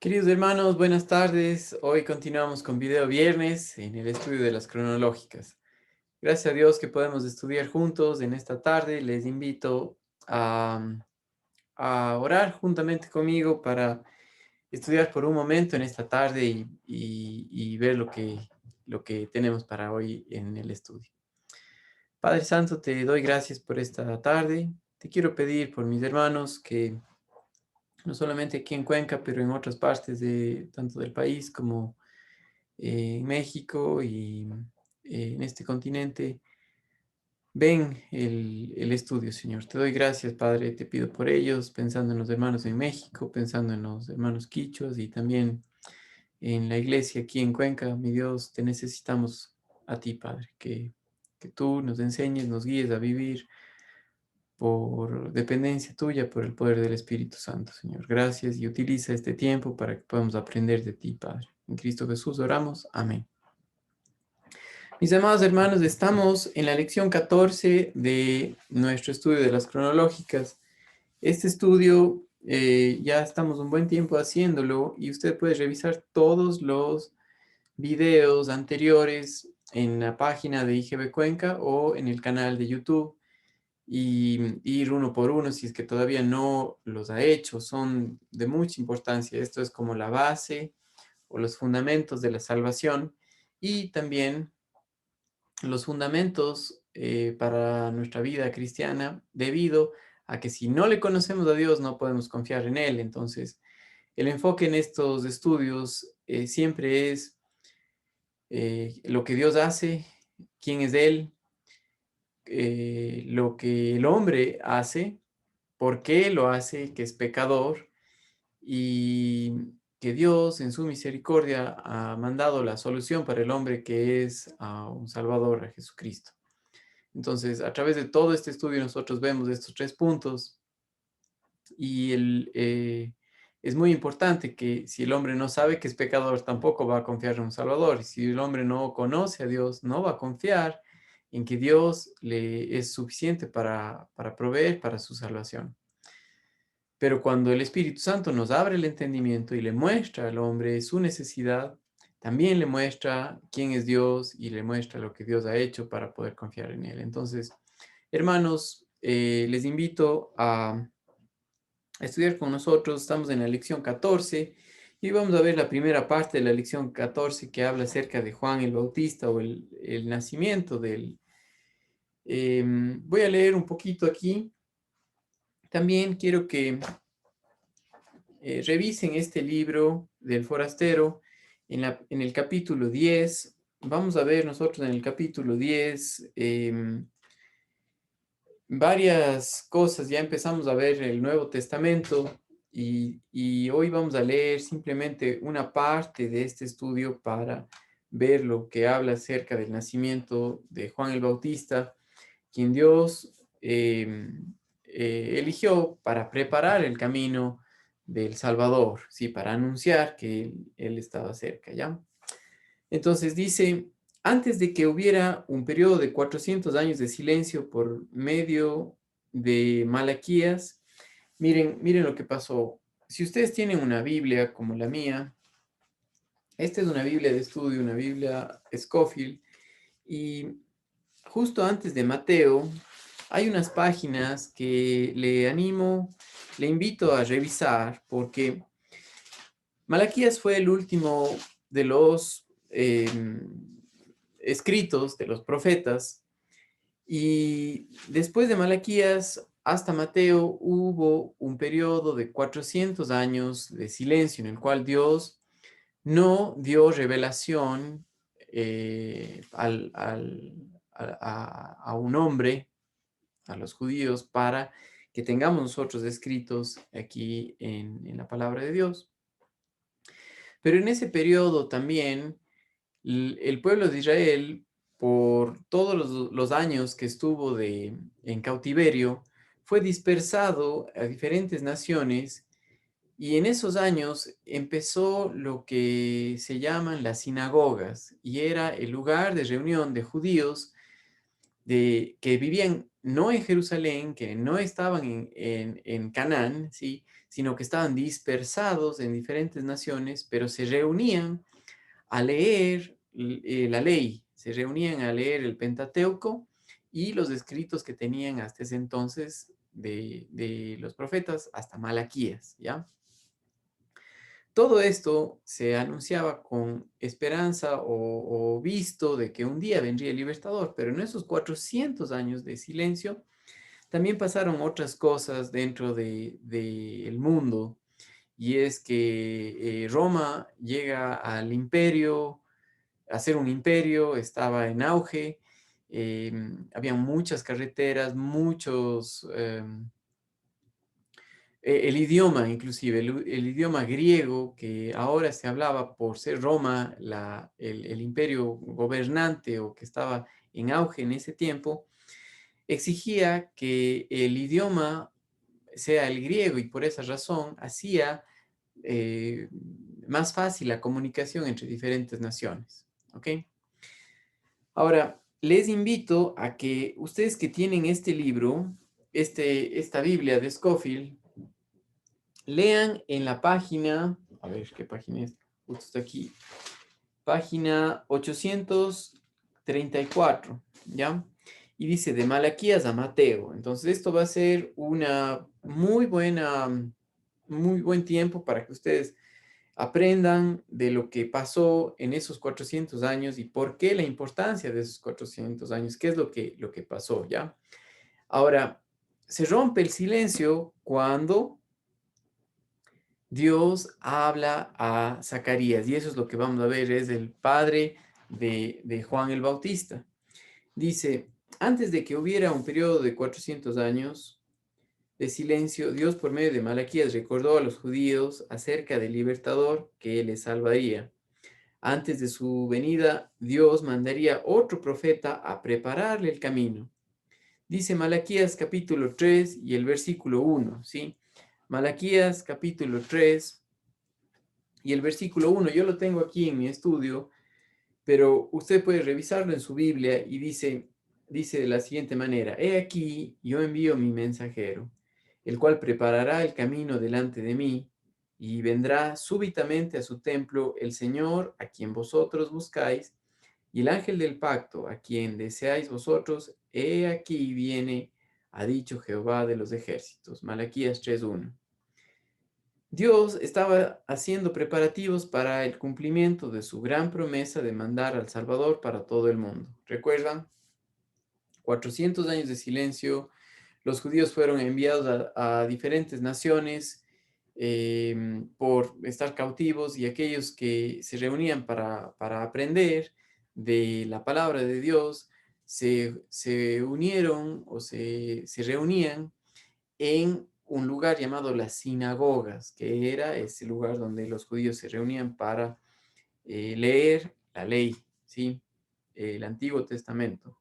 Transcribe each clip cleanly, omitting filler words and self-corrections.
Queridos hermanos, buenas tardes. Hoy continuamos con video viernes en el estudio de las cronológicas. Gracias a Dios que podemos estudiar juntos en esta tarde. Les invito a orar juntamente conmigo para estudiar por un momento en esta tarde y ver lo que tenemos para hoy en el estudio. Padre Santo, te doy gracias por esta tarde. Te quiero pedir por mis hermanos que no solamente aquí en Cuenca, pero en otras partes de tanto del país como en México y en este continente, ven el estudio, Señor. Te doy gracias, Padre, te pido por ellos, pensando en los hermanos en México, pensando en los hermanos quichuas y también en la iglesia aquí en Cuenca. Mi Dios, te necesitamos a ti, Padre, que tú nos enseñes, nos guíes a vivir por dependencia tuya, por el poder del Espíritu Santo, Señor. Gracias y utiliza este tiempo para que podamos aprender de ti, Padre. En Cristo Jesús oramos. Amén. Mis amados hermanos, estamos en la lección 14 de nuestro estudio de las cronológicas. Este estudio ya estamos un buen tiempo haciéndolo y usted puede revisar todos los videos anteriores en la página de IGB Cuenca o en el canal de YouTube y ir uno por uno si es que todavía no los ha hecho. Son de mucha importancia. Esto es como la base o los fundamentos de la salvación y también los fundamentos para nuestra vida cristiana, debido a que si no le conocemos a Dios no podemos confiar en Él. Entonces, el enfoque en estos estudios siempre es lo que Dios hace, quién es Él, lo que el hombre hace, por qué lo hace, que es pecador, y que Dios en su misericordia ha mandado la solución para el hombre, que es a un Salvador, a Jesucristo. Entonces, a través de todo este estudio nosotros vemos estos tres puntos y es muy importante que si el hombre no sabe que es pecador, tampoco va a confiar en un Salvador. Y si el hombre no conoce a Dios, no va a confiar en que Dios le es suficiente para proveer para su salvación. Pero cuando el Espíritu Santo nos abre el entendimiento y le muestra al hombre su necesidad, también le muestra quién es Dios y le muestra lo que Dios ha hecho para poder confiar en Él. Entonces, hermanos, les invito a estudiar con nosotros. Estamos en la lección 14 y vamos a ver la primera parte de la lección 14 que habla acerca de Juan el Bautista o el nacimiento del... voy a leer un poquito aquí. También quiero que revisen este libro del forastero en el capítulo 10. Vamos a ver nosotros en el capítulo 10 varias cosas. Ya empezamos a ver el Nuevo Testamento y hoy vamos a leer simplemente una parte de este estudio para ver lo que habla acerca del nacimiento de Juan el Bautista, quien Dios eligió para preparar el camino del Salvador, ¿sí? Para anunciar que él estaba cerca, ¿ya? Entonces dice, antes de que hubiera un periodo de 400 años de silencio por medio de Malaquías, miren lo que pasó. Si ustedes tienen una Biblia como la mía, esta es una Biblia de estudio, una Biblia Scofield, y justo antes de Mateo, hay unas páginas que le invito a revisar, porque Malaquías fue el último de los escritos de los profetas, y después de Malaquías hasta Mateo hubo un periodo de 400 años de silencio en el cual Dios no dio revelación a un hombre, a los judíos, para que tengamos nosotros escritos aquí en la palabra de Dios. Pero en ese periodo también el pueblo de Israel, por todos los años que estuvo en cautiverio, fue dispersado a diferentes naciones y en esos años empezó lo que se llaman las sinagogas y era el lugar de reunión de judíos que vivían no en Jerusalén, que no estaban en Canaán, ¿sí? Sino que estaban dispersados en diferentes naciones, pero se reunían a leer la ley, se reunían a leer el Pentateuco y los escritos que tenían hasta ese entonces de los profetas hasta Malaquías, ¿ya? Todo esto se anunciaba con esperanza o visto de que un día vendría el libertador, pero en esos 400 años de silencio también pasaron otras cosas dentro del mundo, y es que Roma llega al imperio, a ser un imperio, estaba en auge, había muchas carreteras, muchos... el idioma, inclusive, el idioma griego que ahora se hablaba por ser Roma el imperio gobernante o que estaba en auge en ese tiempo, exigía que el idioma sea el griego y por esa razón hacía eh, más fácil la comunicación entre diferentes naciones. ¿Ok? Ahora, les invito a que ustedes que tienen este libro, esta Biblia de Scofield, lean en la página, a ver qué página es, justo está aquí, página 834, ¿ya? Y dice de Malaquías a Mateo. Entonces esto va a ser una muy buen tiempo para que ustedes aprendan de lo que pasó en esos 400 años y por qué la importancia de esos 400 años, qué es lo que pasó, ¿ya? Ahora, se rompe el silencio cuando Dios habla a Zacarías, y eso es lo que vamos a ver, es el padre de Juan el Bautista. Dice, antes de que hubiera un periodo de 400 años de silencio, Dios por medio de Malaquías recordó a los judíos acerca del libertador que les salvaría. Antes de su venida, Dios mandaría otro profeta a prepararle el camino. Dice Malaquías capítulo 3 y el versículo 1, ¿sí? Malaquías capítulo 3 y el versículo 1, yo lo tengo aquí en mi estudio, pero usted puede revisarlo en su Biblia y dice de la siguiente manera, he aquí, yo envío mi mensajero, el cual preparará el camino delante de mí, y vendrá súbitamente a su templo el Señor a quien vosotros buscáis, y el ángel del pacto a quien deseáis vosotros, he aquí viene, ha dicho Jehová de los ejércitos. Malaquías 3:1. Dios estaba haciendo preparativos para el cumplimiento de su gran promesa de mandar al Salvador para todo el mundo. ¿Recuerdan? 400 años de silencio, los judíos fueron enviados a diferentes naciones por estar cautivos, y aquellos que se reunían para aprender de la palabra de Dios se unieron o se reunían en un lugar llamado las sinagogas, que era ese lugar donde los judíos se reunían para leer la ley, ¿sí? El Antiguo Testamento.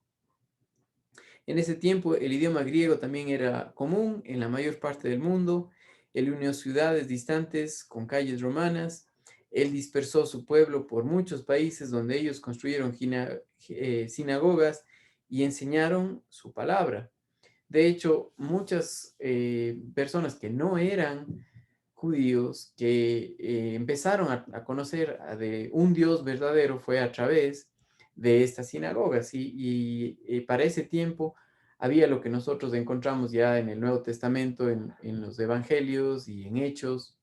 En ese tiempo el idioma griego también era común en la mayor parte del mundo. Él unió ciudades distantes con calles romanas. Él dispersó su pueblo por muchos países donde ellos construyeron sinagogas y enseñaron su palabra. De hecho, muchas personas que no eran judíos, que empezaron a conocer de un Dios verdadero, fue a través de estas sinagogas. Y para ese tiempo había lo que nosotros encontramos ya en el Nuevo Testamento, en los Evangelios y en Hechos,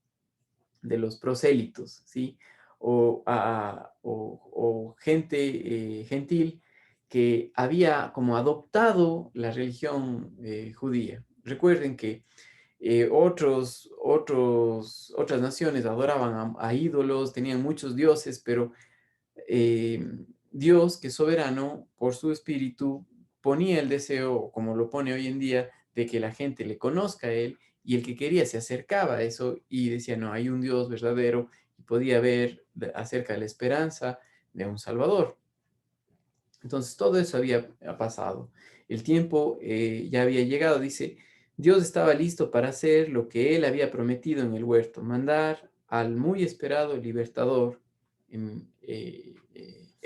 de los prosélitos, ¿sí? O gente gentil que había como adoptado la religión judía. Recuerden que otras naciones adoraban a ídolos, tenían muchos dioses, pero eh, Dios, que es soberano, por su espíritu, ponía el deseo, como lo pone hoy en día, de que la gente le conozca a Él, y el que quería se acercaba a eso y decía, no, hay un Dios verdadero, y podía ver acerca de la esperanza de un Salvador. Entonces todo eso había pasado. El tiempo ya había llegado, dice, Dios estaba listo para hacer lo que Él había prometido en el huerto, mandar al muy esperado libertador.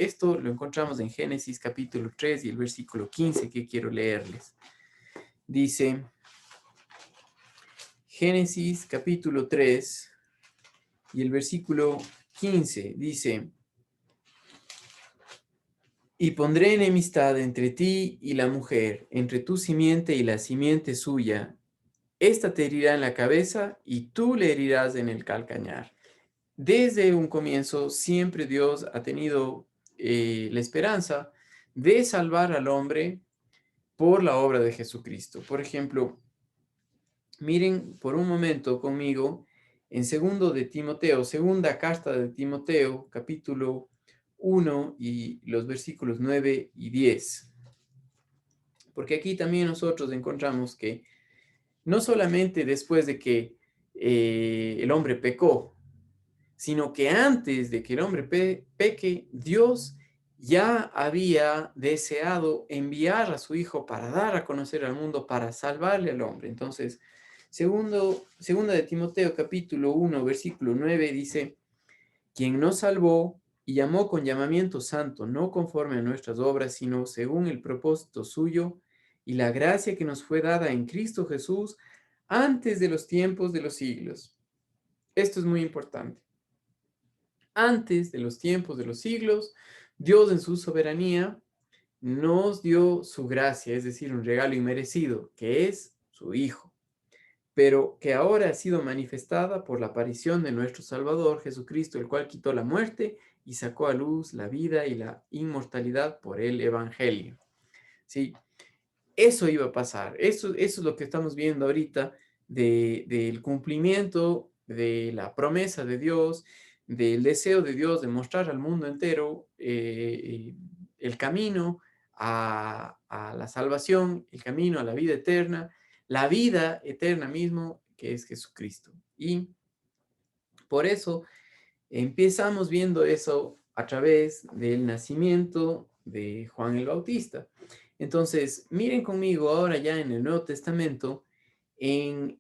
Esto lo encontramos en Génesis capítulo 3 y el versículo 15 que quiero leerles. Dice, Génesis capítulo 3 y el versículo 15 dice, y pondré enemistad entre ti y la mujer, entre tu simiente y la simiente suya. Esta te herirá en la cabeza y tú le herirás en el calcañar. Desde un comienzo, siempre Dios ha tenido la esperanza de salvar al hombre por la obra de Jesucristo. Por ejemplo, miren por un momento conmigo en segundo de Timoteo, segunda carta de Timoteo, capítulo 1 y los versículos 9 y 10. Porque aquí también nosotros encontramos que no solamente después de que el hombre pecó, sino que antes de que el hombre peque, Dios ya había deseado enviar a su Hijo para dar a conocer al mundo, para salvarle al hombre. Entonces, segunda de Timoteo capítulo 1, versículo 9 dice, quien nos salvó y llamó con llamamiento santo, no conforme a nuestras obras, sino según el propósito suyo y la gracia que nos fue dada en Cristo Jesús antes de los tiempos de los siglos. Esto es muy importante. Antes de los tiempos de los siglos, Dios en su soberanía nos dio su gracia, es decir, un regalo inmerecido, que es su Hijo, pero que ahora ha sido manifestada por la aparición de nuestro Salvador Jesucristo, el cual quitó la muerte y sacó a luz la vida y la inmortalidad por el Evangelio. ¿Sí? Eso iba a pasar, eso es lo que estamos viendo ahorita del cumplimiento de la promesa de Dios, del deseo de Dios de mostrar al mundo entero el camino a la salvación, el camino a la vida eterna mismo que es Jesucristo. Y por eso empezamos viendo eso a través del nacimiento de Juan el Bautista. Entonces, miren conmigo ahora ya en el Nuevo Testamento, en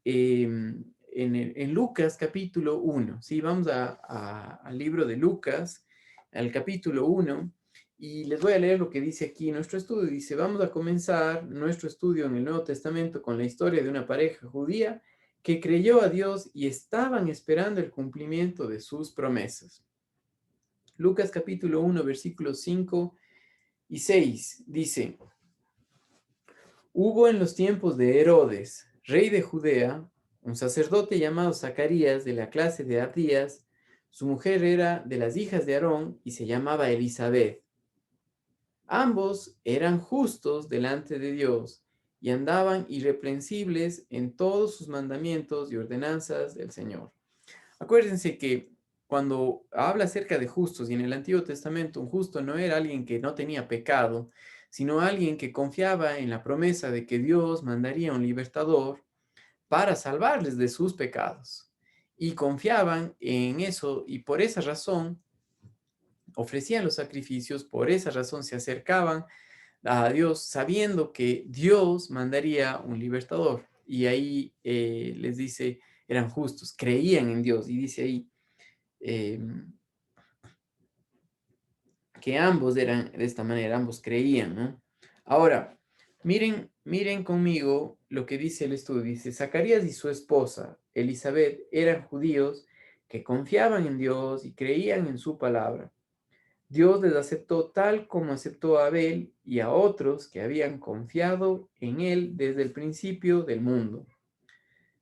Lucas capítulo 1. ¿Sí? Vamos al libro de Lucas, al capítulo 1, y les voy a leer lo que dice aquí nuestro estudio. Dice, vamos a comenzar nuestro estudio en el Nuevo Testamento con la historia de una pareja judía que creyó a Dios y estaban esperando el cumplimiento de sus promesas. Lucas capítulo 1, versículos 5 y 6 dice, hubo en los tiempos de Herodes, rey de Judea, un sacerdote llamado Zacarías de la clase de Abdías. Su mujer era de las hijas de Aarón y se llamaba Elizabeth. Ambos eran justos delante de Dios y andaban irreprensibles en todos sus mandamientos y ordenanzas del Señor. Acuérdense que cuando habla acerca de justos y en el Antiguo Testamento un justo no era alguien que no tenía pecado, sino alguien que confiaba en la promesa de que Dios mandaría un libertador para salvarles de sus pecados. Y confiaban en eso y por esa razón ofrecían los sacrificios, por esa razón se acercaban a Dios sabiendo que Dios mandaría un libertador. Y ahí les dice, eran justos, creían en Dios. Y dice ahí eh, que ambos eran de esta manera, ambos creían, ¿no? Ahora, miren conmigo lo que dice el estudio. Dice, Zacarías y su esposa, Elizabeth, eran judíos que confiaban en Dios y creían en su palabra. Dios les aceptó tal como aceptó a Abel y a otros que habían confiado en él desde el principio del mundo.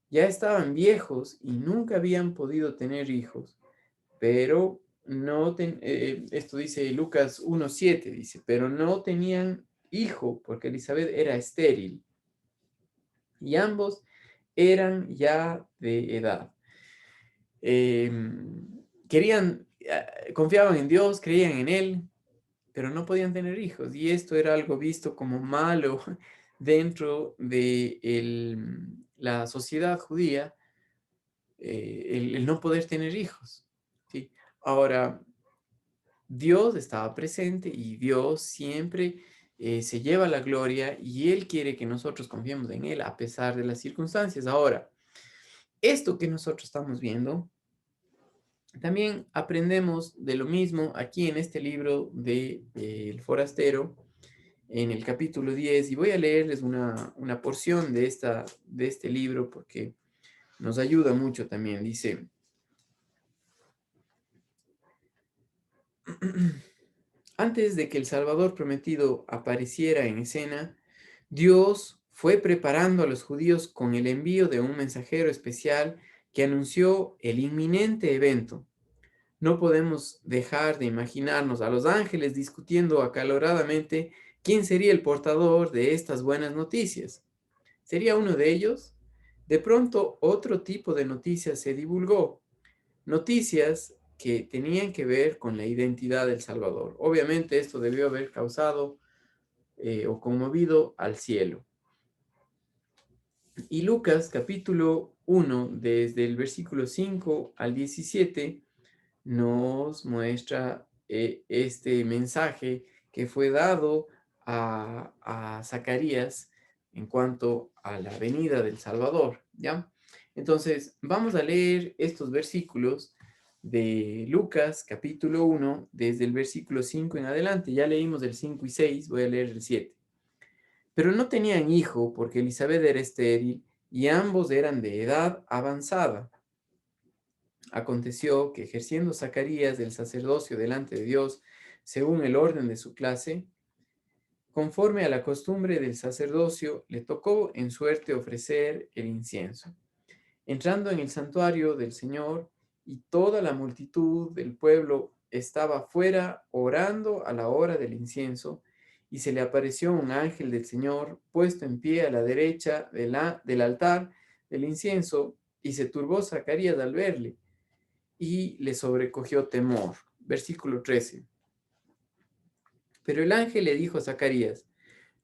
Ya estaban viejos y nunca habían podido tener hijos, pero esto dice Lucas 1:7, dice, pero no tenían hijo porque Elizabeth era estéril y ambos eran ya de edad. Confiaban en Dios, creían en Él, pero no podían tener hijos. Y esto era algo visto como malo dentro de la sociedad judía, el no poder tener hijos. ¿Sí? Ahora, Dios estaba presente y Dios siempre se lleva la gloria y Él quiere que nosotros confiemos en Él a pesar de las circunstancias. Ahora, esto que nosotros estamos viendo También aprendemos de lo mismo aquí en este libro de El Forastero, en el capítulo 10, y voy a leerles una porción de este libro porque nos ayuda mucho también. Dice, antes de que el Salvador prometido apareciera en escena, Dios fue preparando a los judíos con el envío de un mensajero especial que anunció el inminente evento. No podemos dejar de imaginarnos a los ángeles discutiendo acaloradamente quién sería el portador de estas buenas noticias. ¿Sería uno de ellos? De pronto, otro tipo de noticias se divulgó, noticias que tenían que ver con la identidad del Salvador. Obviamente esto debió haber causado o conmovido al cielo. Y Lucas capítulo 1, desde el versículo 5 al 17, nos muestra este mensaje que fue dado a Zacarías en cuanto a la venida del Salvador, ¿ya? Entonces, vamos a leer estos versículos de Lucas, capítulo 1, desde el versículo 5 en adelante. Ya leímos el 5 y 6, voy a leer el 7. Pero no tenían hijo porque Elizabeth era estéril y ambos eran de edad avanzada. Aconteció que ejerciendo Zacarías del sacerdocio delante de Dios, según el orden de su clase, conforme a la costumbre del sacerdocio, le tocó en suerte ofrecer el incienso. Entrando en el santuario del Señor, y toda la multitud del pueblo estaba fuera orando a la hora del incienso, y se le apareció un ángel del Señor puesto en pie a la derecha del altar del incienso, y se turbó Zacarías al verle y le sobrecogió temor. Versículo 13. Pero el ángel le dijo a Zacarías,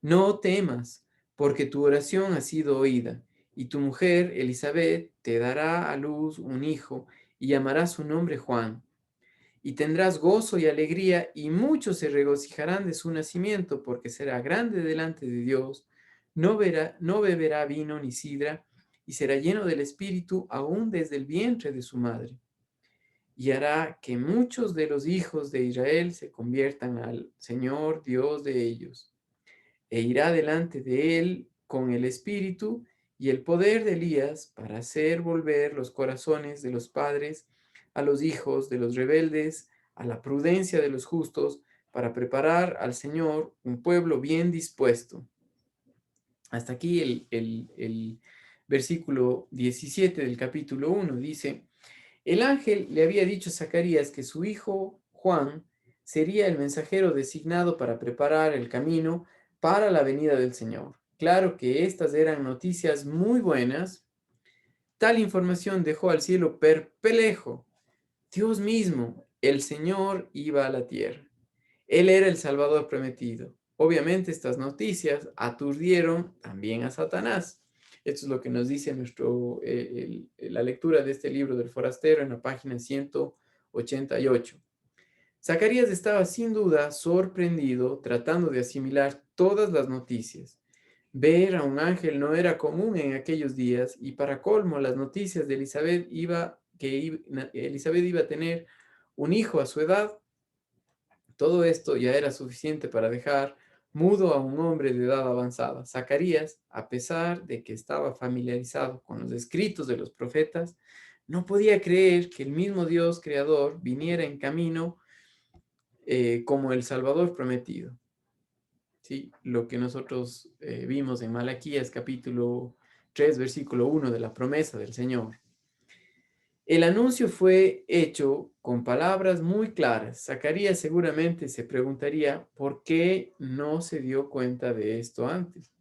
no temas, porque tu oración ha sido oída, y tu mujer, Elizabeth, te dará a luz un hijo, y llamará su nombre Juan. Y tendrás gozo y alegría, y muchos se regocijarán de su nacimiento, porque será grande delante de Dios, no beberá vino ni sidra, y será lleno del Espíritu aún desde el vientre de su madre y hará que muchos de los hijos de Israel se conviertan al Señor Dios de ellos, e irá delante de él con el espíritu y el poder de Elías para hacer volver los corazones de los padres a los hijos de los rebeldes, a la prudencia de los justos, para preparar al Señor un pueblo bien dispuesto. Hasta aquí el versículo 17 del capítulo 1 dice, el ángel le había dicho a Zacarías que su hijo Juan sería el mensajero designado para preparar el camino para la venida del Señor. Claro que estas eran noticias muy buenas. Tal información dejó al cielo perplejo. Dios mismo, el Señor, iba a la tierra. Él era el Salvador prometido. Obviamente estas noticias aturdieron también a Satanás. Esto es lo que nos dice la lectura de este libro del forastero en la página 188. Zacarías estaba sin duda sorprendido tratando de asimilar todas las noticias. Ver a un ángel no era común en aquellos días y para colmo las noticias de Elizabeth iba a tener un hijo a su edad. Todo esto ya era suficiente para dejar mudo a un hombre de edad avanzada. Zacarías, a pesar de que estaba familiarizado con los escritos de los profetas, no podía creer que el mismo Dios creador viniera en camino como el Salvador prometido. ¿Sí? Lo que nosotros vimos en Malaquías capítulo 3, versículo 1 de la promesa del Señor. El anuncio fue hecho con palabras muy claras. Zacarías seguramente se preguntaría por qué no se dio cuenta de esto antes.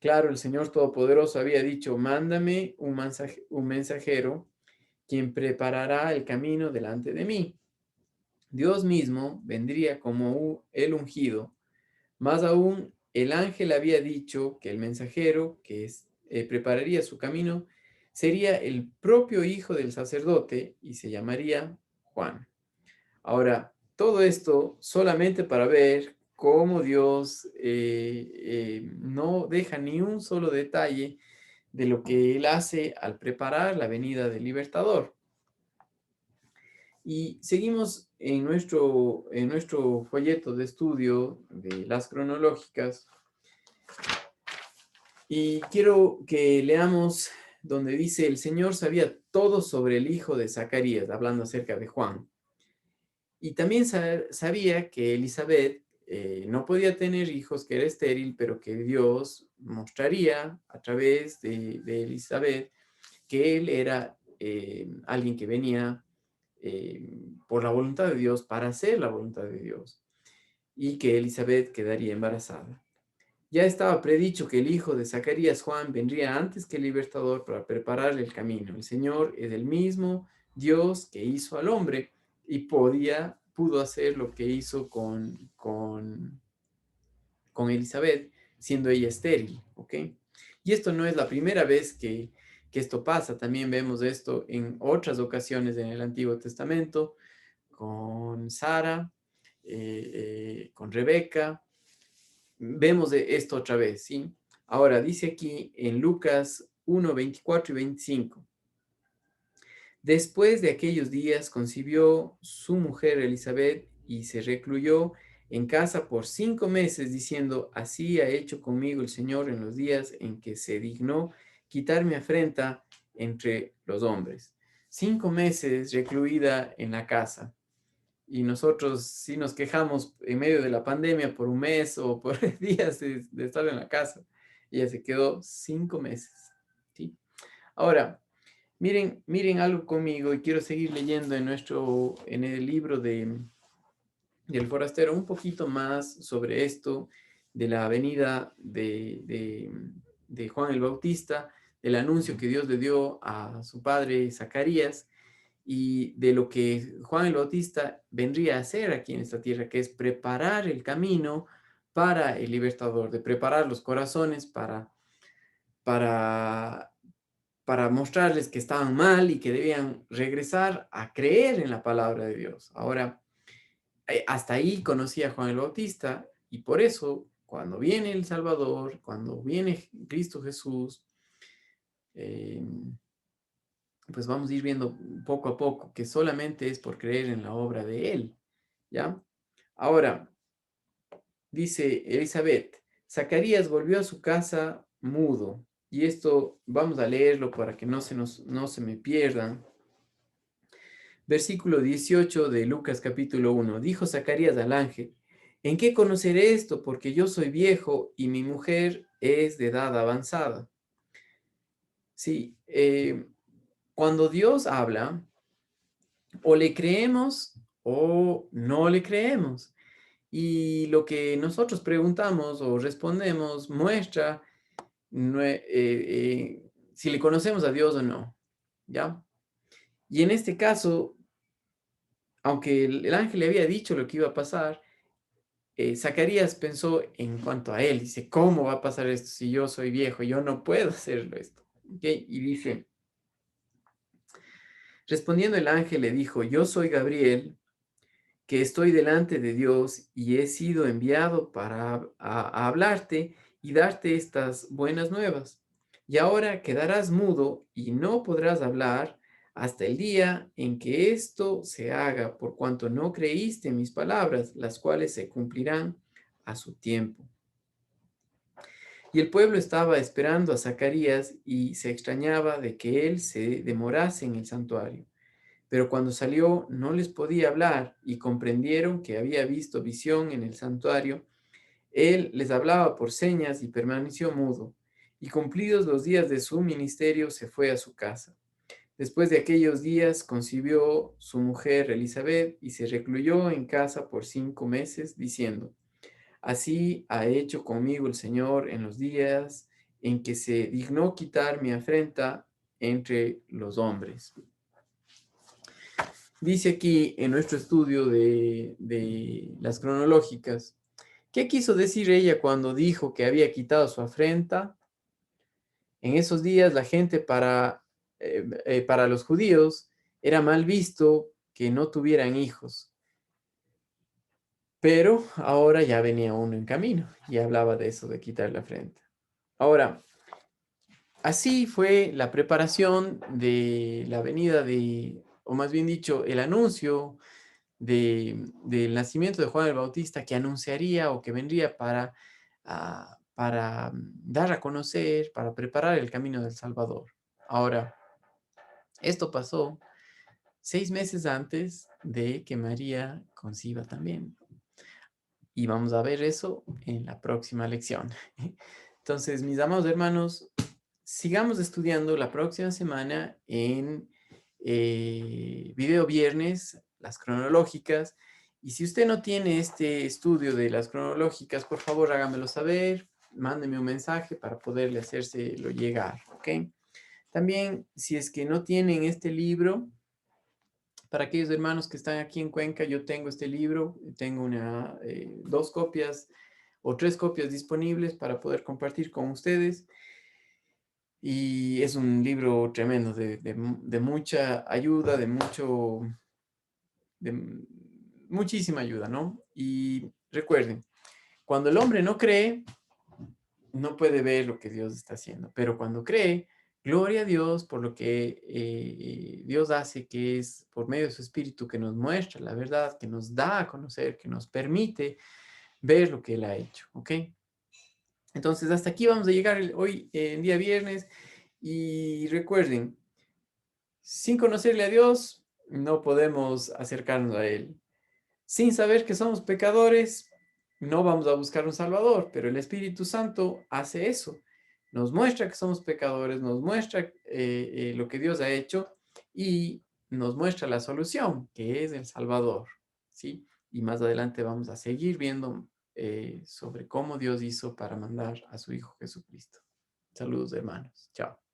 Claro, el Señor Todopoderoso había dicho, mándame un mensajero quien preparará el camino delante de mí. Dios mismo vendría como el ungido. Más aún, el ángel había dicho que el mensajero prepararía su camino sería el propio hijo del sacerdote y se llamaría Juan. Ahora, todo esto solamente para ver cómo Dios no deja ni un solo detalle de lo que Él hace al preparar la venida del libertador. Y seguimos en nuestro folleto de estudio de las cronológicas y quiero que leamos donde dice, el Señor sabía todo sobre el hijo de Zacarías, hablando acerca de Juan. Y también sabía que Elizabeth no podía tener hijos, que era estéril, pero que Dios mostraría a través de Elizabeth que él era alguien que venía por la voluntad de Dios para hacer la voluntad de Dios y que Elizabeth quedaría embarazada. Ya estaba predicho que el hijo de Zacarías, Juan, vendría antes que el libertador para prepararle el camino. El Señor es el mismo Dios que hizo al hombre y pudo hacer lo que hizo con Elizabeth, siendo ella estéril, ¿ok? Y esto no es la primera vez que esto pasa, también vemos esto en otras ocasiones en el Antiguo Testamento, con Sara, con Rebeca, vemos de esto otra vez, ¿sí? Ahora, dice aquí en Lucas 1, 24 y 25. Después de aquellos días concibió su mujer Elizabeth y se recluyó en casa por 5 meses, diciendo, así ha hecho conmigo el Señor en los días en que se dignó quitar mi afrenta entre los hombres. 5 meses recluida en la casa. Y nosotros sí nos quejamos en medio de la pandemia por un mes o por días de estar en la casa. Ella se quedó 5 meses, ¿sí? Ahora, miren algo conmigo y quiero seguir leyendo en el libro del forastero un poquito más sobre esto de la venida de Juan el Bautista, del anuncio que Dios le dio a su padre Zacarías y de lo que Juan el Bautista vendría a hacer aquí en esta tierra, que es preparar el camino para el libertador, de preparar los corazones para, para mostrarles que estaban mal y que debían regresar a creer en la palabra de Dios. Ahora, hasta ahí conocí a Juan el Bautista y por eso cuando viene el Salvador, cuando viene Cristo Jesús, eh, pues vamos a ir viendo poco a poco que solamente es por creer en la obra de Él, ¿ya? Ahora, dice Elizabeth, Zacarías volvió a su casa mudo, y esto vamos a leerlo para que no se me pierdan. Versículo 18 de Lucas capítulo 1. Dijo Zacarías al ángel, ¿en qué conoceré esto? Porque yo soy viejo y mi mujer es de edad avanzada. Sí, cuando Dios habla, o le creemos o no le creemos. Y lo que nosotros preguntamos o respondemos muestra si le conocemos a Dios o no, ¿ya? Y en este caso, aunque el ángel le había dicho lo que iba a pasar, Zacarías pensó en cuanto a él, dice, ¿cómo va a pasar esto si yo soy viejo? Yo no puedo hacerlo esto. ¿Ok? Y dice, respondiendo el ángel le dijo, yo soy Gabriel, que estoy delante de Dios y he sido enviado para a hablarte y darte estas buenas nuevas. Y ahora quedarás mudo y no podrás hablar hasta el día en que esto se haga, por cuanto no creíste en mis palabras, las cuales se cumplirán a su tiempo. Y el pueblo estaba esperando a Zacarías y se extrañaba de que él se demorase en el santuario. Pero cuando salió no les podía hablar y comprendieron que había visto visión en el santuario. Él les hablaba por señas y permaneció mudo. Y cumplidos los días de su ministerio se fue a su casa. Después de aquellos días concibió su mujer Elizabeth y se recluyó en casa por 5 meses, diciendo, así ha hecho conmigo el Señor en los días en que se dignó quitar mi afrenta entre los hombres. Dice aquí en nuestro estudio de las cronológicas, ¿qué quiso decir ella cuando dijo que había quitado su afrenta? En esos días la gente para los judíos era mal visto que no tuvieran hijos, pero ahora ya venía uno en camino y hablaba de eso, de quitar la afrenta. Ahora, así fue la preparación de la venida o más bien dicho, el anuncio del nacimiento de Juan el Bautista que anunciaría o que vendría para dar a conocer, para preparar el camino del Salvador. Ahora, esto pasó 6 meses antes de que María conciba también. Y vamos a ver eso en la próxima lección. Entonces, mis amados hermanos, sigamos estudiando la próxima semana en video viernes, las cronológicas. Y si usted no tiene este estudio de las cronológicas, por favor hágamelo saber, mándeme un mensaje para poderle hacérselo llegar, ¿ok? También, si es que no tienen este libro, para aquellos hermanos que están aquí en Cuenca, yo tengo este libro, tengo dos copias o 3 copias disponibles para poder compartir con ustedes. Y es un libro tremendo, de mucha ayuda, de muchísima ayuda, ¿no? Y recuerden, cuando el hombre no cree, no puede ver lo que Dios está haciendo, pero cuando cree, gloria a Dios por lo que Dios hace, que es por medio de su Espíritu que nos muestra la verdad, que nos da a conocer, que nos permite ver lo que Él ha hecho, ¿ok? Entonces, hasta aquí vamos a llegar hoy, en día viernes, y recuerden, sin conocerle a Dios, no podemos acercarnos a Él. Sin saber que somos pecadores, no vamos a buscar un Salvador, pero el Espíritu Santo hace eso. Nos muestra que somos pecadores, nos muestra lo que Dios ha hecho y nos muestra la solución, que es el Salvador, ¿sí? Y más adelante vamos a seguir viendo sobre cómo Dios hizo para mandar a su Hijo Jesucristo. Saludos, hermanos. Chao.